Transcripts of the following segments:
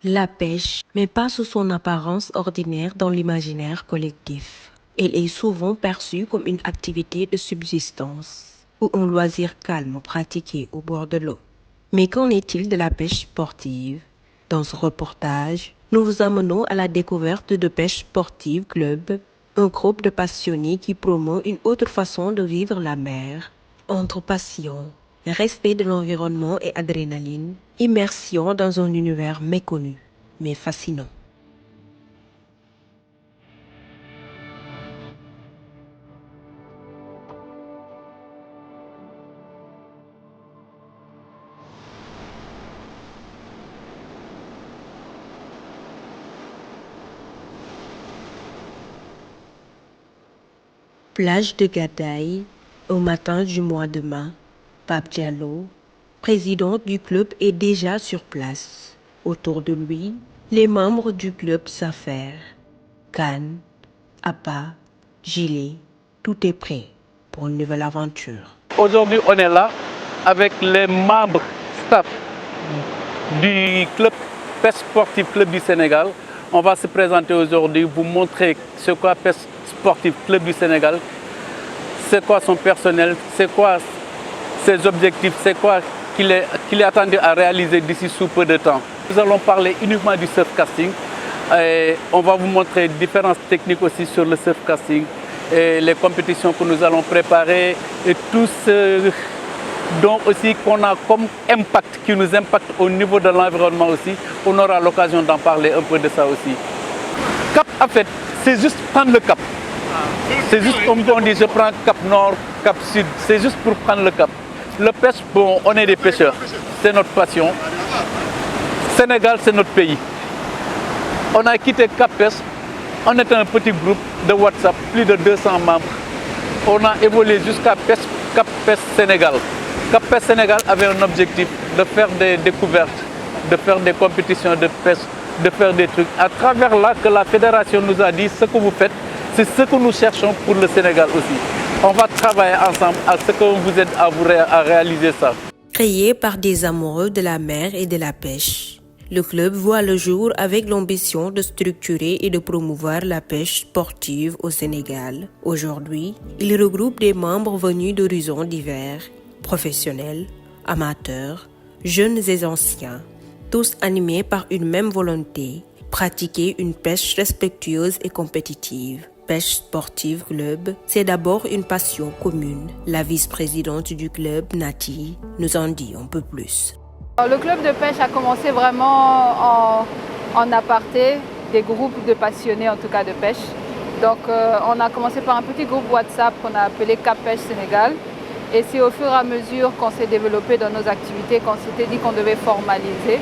La pêche, mais pas sous son apparence ordinaire dans l'imaginaire collectif. Elle est souvent perçue comme une activité de subsistance ou un loisir calme pratiqué au bord de l'eau. Mais qu'en est-il de la pêche sportive? Dans ce reportage, nous vous amenons à la découverte de Pêche Sportive Club, un groupe de passionnés qui promeut une autre façon de vivre la mer. Entre passion, respect de l'environnement et adrénaline, immersion dans un univers méconnu, mais fascinant. Plage de Gadaye, au matin du mois de mai, Pape Diallo, président du club, est déjà sur place. Autour de lui, les membres du club s'affairent. Canne, appât, gilet, tout est prêt pour une nouvelle aventure. Aujourd'hui, on est là avec les membres staff du club Pêche Sportive Club du Sénégal. On va se présenter aujourd'hui, vous montrer ce qu'est Pêche Sportive Club du Sénégal, c'est quoi son personnel, c'est quoi ses objectifs, c'est quoi qu'il est attendu à réaliser d'ici sous peu de temps. Nous allons parler uniquement du surfcasting et on va vous montrer différentes techniques aussi sur le surfcasting et les compétitions que nous allons préparer et tout ce dont aussi qu'on a comme impact, qui nous impacte au niveau de l'environnement aussi. On aura l'occasion d'en parler un peu de ça aussi. Cap, en fait, c'est juste prendre le cap. C'est juste comme on dit, je prends cap nord, cap sud. C'est juste pour prendre le cap. Le pêche, bon, on est des pêcheurs. C'est notre passion. Sénégal, c'est notre pays. On a quitté Cap Pêche. On était un petit groupe de WhatsApp, plus de 200 membres. On a évolué jusqu'à Cap Pêche Sénégal. Cap Pêche Sénégal avait un objectif de faire des découvertes, de faire des compétitions de pêche, de faire des trucs. À travers là que la fédération nous a dit, ce que vous faites, c'est ce que nous cherchons pour le Sénégal aussi. On va travailler ensemble à ce qu'on vous aide à réaliser ça. Créé par des amoureux de la mer et de la pêche, le club voit le jour avec l'ambition de structurer et de promouvoir la pêche sportive au Sénégal. Aujourd'hui, il regroupe des membres venus d'horizons divers, professionnels, amateurs, jeunes et anciens, tous animés par une même volonté, pratiquer une pêche respectueuse et compétitive. Pêche Sportive Club, c'est d'abord une passion commune. La vice-présidente du club, Nati, nous en dit un peu plus. Le club de pêche a commencé vraiment en aparté, des groupes de passionnés en tout cas de pêche. Donc on a commencé par un petit groupe WhatsApp qu'on a appelé Cap Pêche Sénégal. Et c'est au fur et à mesure qu'on s'est développé dans nos activités qu'on s'était dit qu'on devait formaliser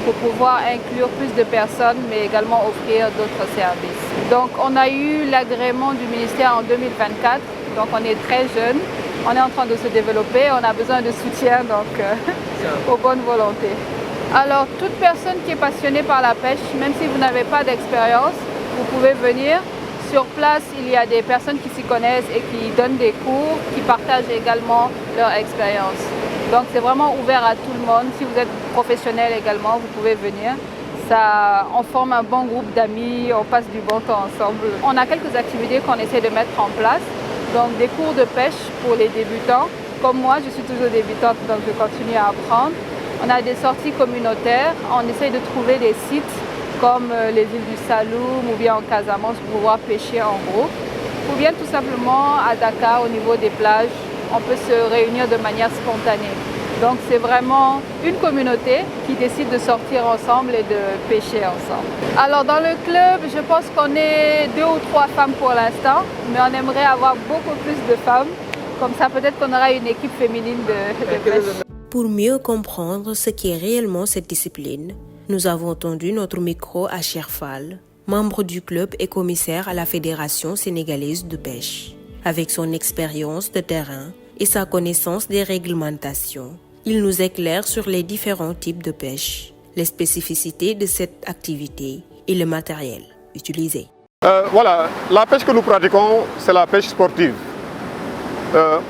pour pouvoir inclure plus de personnes mais également offrir d'autres services. Donc on a eu l'agrément du ministère en 2024, donc on est très jeune, on est en train de se développer, on a besoin de soutien donc aux bonnes volontés. Alors toute personne qui est passionnée par la pêche, même si vous n'avez pas d'expérience, vous pouvez venir. Sur place, il y a des personnes qui s'y connaissent et qui donnent des cours, qui partagent également leur expérience. Donc c'est vraiment ouvert à tout le monde. Si vous êtes professionnel également, vous pouvez venir. On forme un bon groupe d'amis, on passe du bon temps ensemble. On a quelques activités qu'on essaie de mettre en place. Donc des cours de pêche pour les débutants. Comme moi, je suis toujours débutante, donc je continue à apprendre. On a des sorties communautaires. On essaie de trouver des sites comme les îles du Saloum ou bien en Casamance pour pouvoir pêcher en groupe. Ou bien tout simplement à Dakar au niveau des plages, on peut se réunir de manière spontanée. Donc c'est vraiment une communauté qui décide de sortir ensemble et de pêcher ensemble. Alors dans le club, je pense qu'on est 2 ou 3 femmes pour l'instant, mais on aimerait avoir beaucoup plus de femmes. Comme ça peut-être qu'on aura une équipe féminine de pêche. Pour mieux comprendre ce qu'est réellement cette discipline, nous avons tendu notre micro à Cherfal, membre du club et commissaire à la Fédération sénégalaise de pêche. Avec son expérience de terrain et sa connaissance des réglementations, il nous éclaire sur les différents types de pêche, les spécificités de cette activité et le matériel utilisé. Voilà, la pêche que nous pratiquons, c'est la pêche sportive.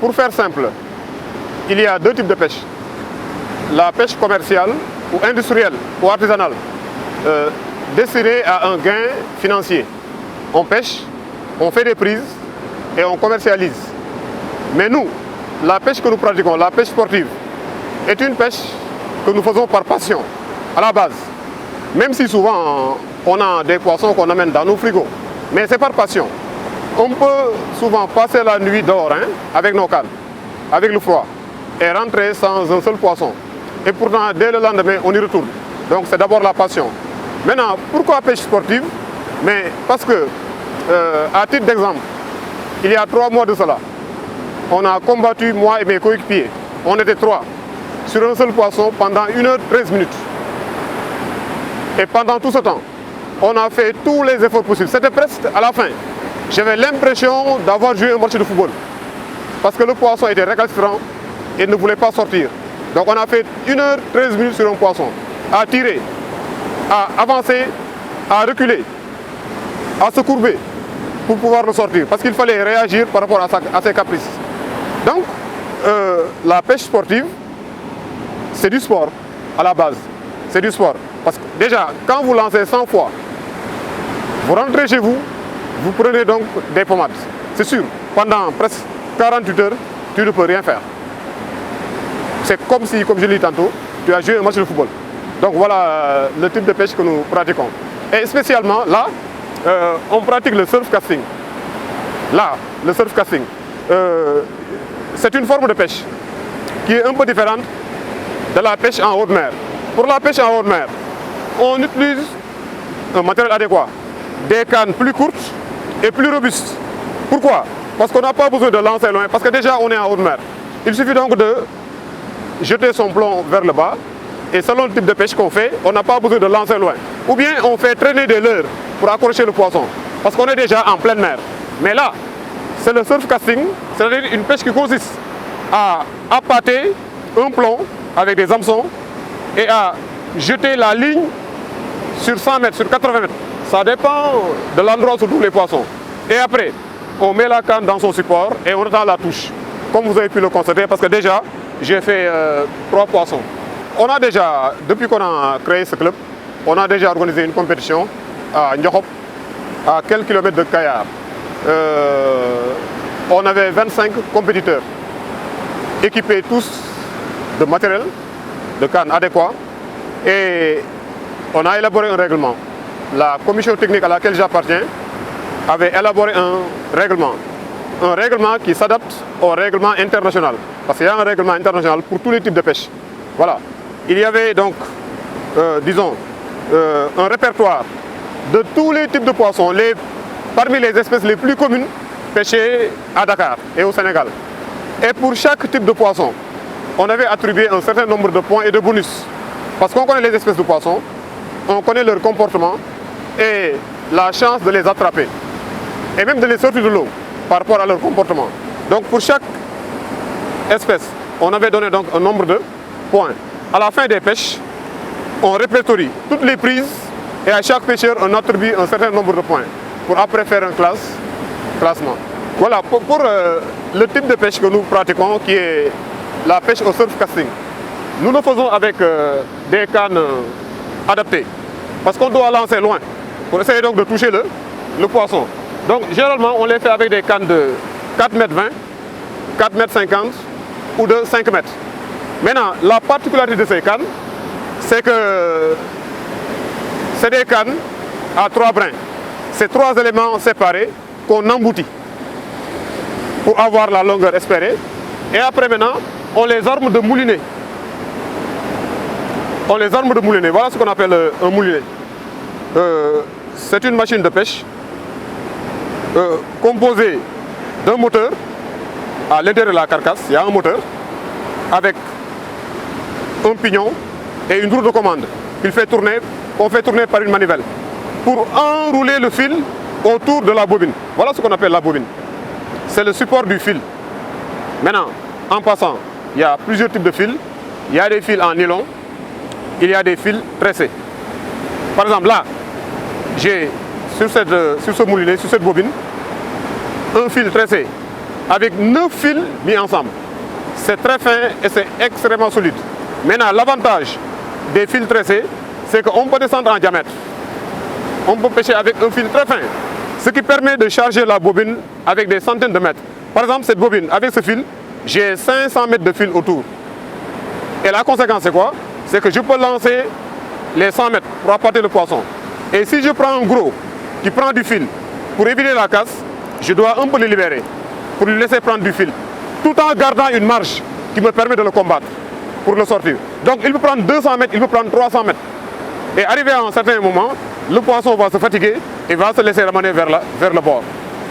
Pour faire simple, il y a 2 types de pêche. La pêche commerciale ou industrielle ou artisanale destinée à un gain financier. On pêche, on fait des prises et on commercialise. Mais nous, la pêche que nous pratiquons, la pêche sportive, est une pêche que nous faisons par passion, à la base. Même si souvent on a des poissons qu'on amène dans nos frigos, mais c'est par passion. On peut souvent passer la nuit dehors avec nos cannes, avec le froid, et rentrer sans un seul poisson. Et pourtant, dès le lendemain, on y retourne. Donc c'est d'abord la passion. Maintenant, pourquoi pêche sportive? Mais parce que, à titre d'exemple, il y a 3 mois de cela, on a combattu, moi et mes coéquipiers, on était 3, sur un seul poisson pendant 1h13 minutes. Et pendant tout ce temps, on a fait tous les efforts possibles. C'était presque à la fin. J'avais l'impression d'avoir joué un match de football. Parce que le poisson était récalcitrant et ne voulait pas sortir. Donc on a fait 1h13 minutes sur un poisson, à tirer, à avancer, à reculer, à se courber pour pouvoir le sortir. Parce qu'il fallait réagir par rapport à ses caprices. Donc la pêche sportive, c'est du sport à la base. C'est du sport. Parce que déjà, quand vous lancez 100 fois, vous rentrez chez vous, vous prenez donc des pommades. C'est sûr, pendant presque 48 heures, tu ne peux rien faire. C'est comme si, comme je l'ai dit tantôt, tu as joué un match de football. Donc voilà le type de pêche que nous pratiquons. Et spécialement là, on pratique le surf casting. Là, le surf casting, c'est une forme de pêche qui est un peu différente de la pêche en haute mer. Pour la pêche en haute mer, on utilise un matériel adéquat, des cannes plus courtes et plus robustes. Pourquoi? Parce qu'on n'a pas besoin de lancer loin, parce que déjà on est en haute mer. Il suffit donc de jeter son plomb vers le bas, et selon le type de pêche qu'on fait, on n'a pas besoin de lancer loin. Ou bien on fait traîner des leurres pour accrocher le poisson, parce qu'on est déjà en pleine mer. Mais là, c'est le surf casting, c'est-à-dire une pêche qui consiste à appâter un plomb avec des hameçons et à jeter la ligne sur 100 mètres, sur 80 mètres. Ça dépend de l'endroit où se trouvent les poissons. Et après, on met la canne dans son support et on attend la touche. Comme vous avez pu le constater, parce que déjà, j'ai fait 3 poissons. On a déjà, depuis qu'on a créé ce club, on a déjà organisé une compétition à Ndiokop, à quelques kilomètres de Kayar. On avait 25 compétiteurs, équipés tous de matériel, de cannes adéquats, et on a élaboré un règlement. La commission technique à laquelle j'appartiens avait élaboré un règlement qui s'adapte au règlement international, parce qu'il y a un règlement international pour tous les types de pêche. Voilà. Il y avait donc, disons, un répertoire de tous les types de poissons, parmi les espèces les plus communes pêchées à Dakar et au Sénégal. Et pour chaque type de poisson, on avait attribué un certain nombre de points et de bonus. Parce qu'on connaît les espèces de poissons, on connaît leur comportement et la chance de les attraper. Et même de les sortir de l'eau par rapport à leur comportement. Donc pour chaque espèce, on avait donné donc un nombre de points. À la fin des pêches, on répertorie toutes les prises et à chaque pêcheur, on attribue un certain nombre de points pour après faire un classement. Voilà, pour le type de pêche que nous pratiquons, qui est la pêche au surf casting. Nous le faisons avec des cannes adaptées, parce qu'on doit lancer loin, pour essayer donc de toucher le poisson. Donc généralement, on les fait avec des cannes de 4,20 m, 4,50 m ou de 5 mètres. Maintenant, la particularité de ces cannes, c'est que c'est des cannes à 3 brins. C'est 3 éléments séparés qu'on emboutit pour avoir la longueur espérée. Et après maintenant, on les arme de moulinet. On les arme de moulinet. Voilà ce qu'on appelle un moulinet. C'est une machine de pêche composée d'un moteur. À l'intérieur de la carcasse, il y a un moteur avec un pignon et une roue de commande qu'on fait tourner par une manivelle pour enrouler le fil autour de la bobine. Voilà ce qu'on appelle la bobine. C'est le support du fil. Maintenant, en passant, il y a plusieurs types de fils. Il y a des fils en nylon, il y a des fils tressés. Par exemple, là, j'ai sur ce moulinet, sur cette bobine, un fil tressé avec 9 fils mis ensemble. C'est très fin et c'est extrêmement solide. Maintenant, l'avantage des fils tressés, c'est qu'on peut descendre en diamètre. On peut pêcher avec un fil très fin, ce qui permet de charger la bobine avec des centaines de mètres. Par exemple, cette bobine, avec ce fil, j'ai 500 mètres de fil autour. Et la conséquence, c'est quoi? C'est que je peux lancer les 100 mètres pour apporter le poisson. Et si je prends un gros qui prend du fil pour éviter la casse, je dois un peu le libérer pour lui laisser prendre du fil, tout en gardant une marge qui me permet de le combattre pour le sortir. Donc il peut prendre 200 mètres, il peut prendre 300 mètres. Et arrivé à un certain moment, le poisson va se fatiguer et va se laisser ramener vers le bord.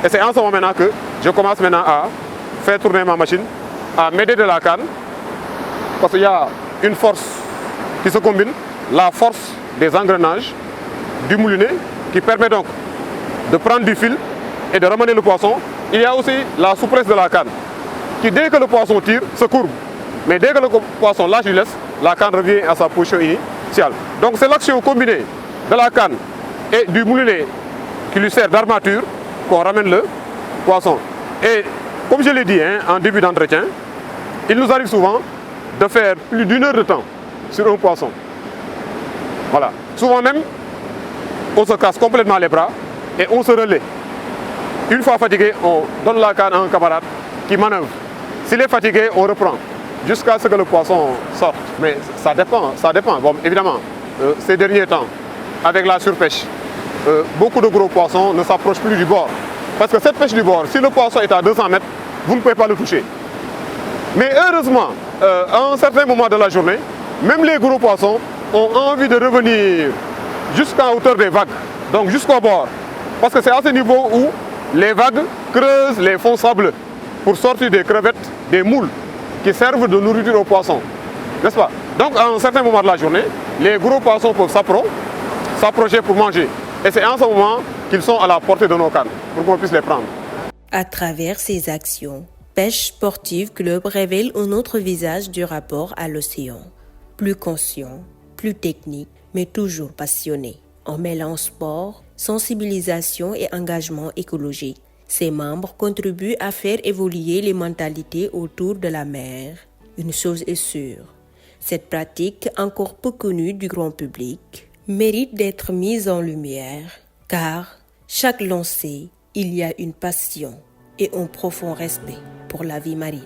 Et c'est en ce moment maintenant que je commence maintenant à faire tourner ma machine, à m'aider de la canne, parce qu'il y a une force qui se combine, la force des engrenages, du moulinet, qui permet donc de prendre du fil et de ramener le poisson. Il y a aussi la souplesse de la canne, qui dès que le poisson tire, se courbe. Mais dès que le poisson lâche du laisse, la canne revient à sa position initiale. Donc c'est l'action combinée de la canne et du moulinet qui lui sert d'armature qu'on ramène le poisson. Et comme je l'ai dit en début d'entretien, il nous arrive souvent de faire plus d'1 heure de temps sur un poisson. Voilà. Souvent même, on se casse complètement les bras et on se relaie. Une fois fatigué, on donne la canne à un camarade qui manœuvre. S'il est fatigué, on reprend jusqu'à ce que le poisson sorte. Mais ça dépend, ça dépend. Bon, évidemment, ces derniers temps, avec la surpêche, beaucoup de gros poissons ne s'approchent plus du bord. Parce que cette pêche du bord, si le poisson est à 200 mètres, vous ne pouvez pas le toucher. Mais heureusement, à un certain moment de la journée, même les gros poissons ont envie de revenir jusqu'à hauteur des vagues, donc jusqu'au bord. Parce que c'est à ce niveau où les vagues creusent les fonds sableux pour sortir des crevettes, des moules qui servent de nourriture aux poissons. N'est-ce pas? Donc à un certain moment de la journée, les gros poissons peuvent s'approcher pour manger. Et c'est en ce moment qu'ils sont à la portée de nos cannes, pour qu'on puisse les prendre. À travers ces actions, Pêche Sportive Club révèle un autre visage du rapport à l'océan. Plus conscient, plus technique, mais toujours passionné. En mêlant sport, sensibilisation et engagement écologique, ses membres contribuent à faire évoluer les mentalités autour de la mer. Une chose est sûre, cette pratique encore peu connue du grand public mérite d'être mise en lumière, car chaque lancé, il y a une passion et un profond respect pour la vie marine.